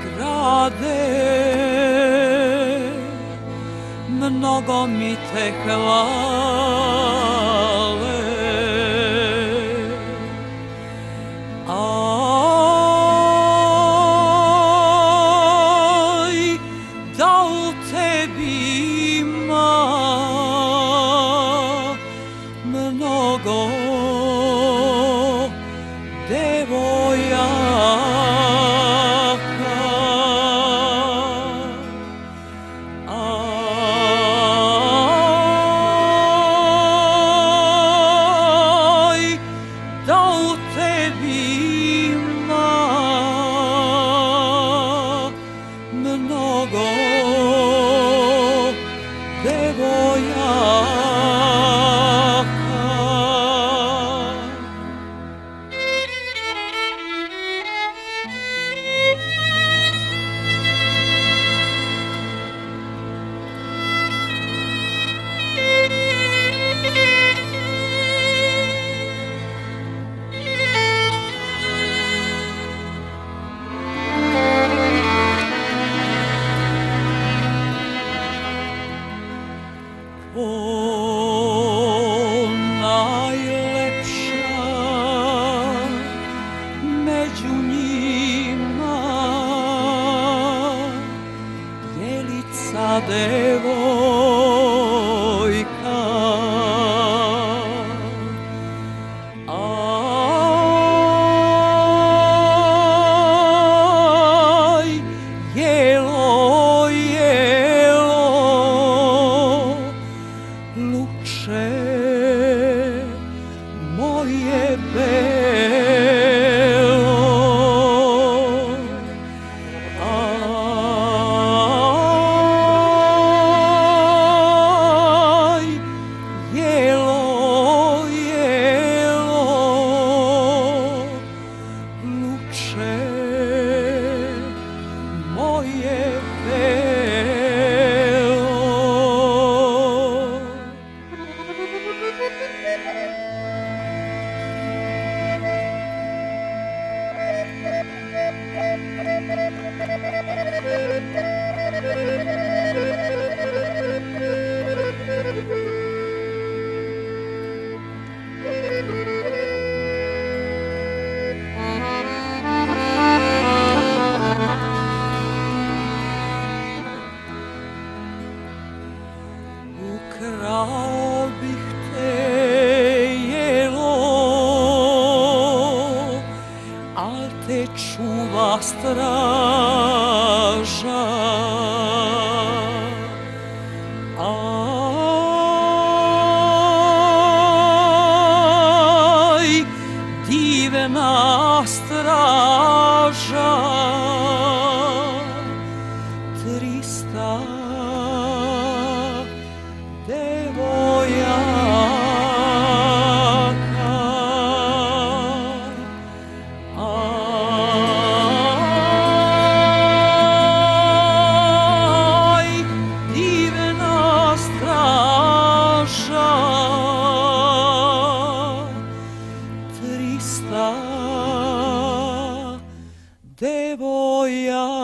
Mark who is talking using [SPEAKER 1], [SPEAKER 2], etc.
[SPEAKER 1] grade, mnogo mi te hvale. Aj, da u tebi ima mnogo devojaka. Aj, da u tebi ima mnogo devojaka. Najlepša među njima, Jelica devojka. Aj, jelo, jelo, luče moje belo. Aj, jelo, jelo, luče moje belo. Ukrao bih te, jelo, al te čuva straža. Aj, divna straža, 300 devojaka. Aj, divna straža, 300 devojaka.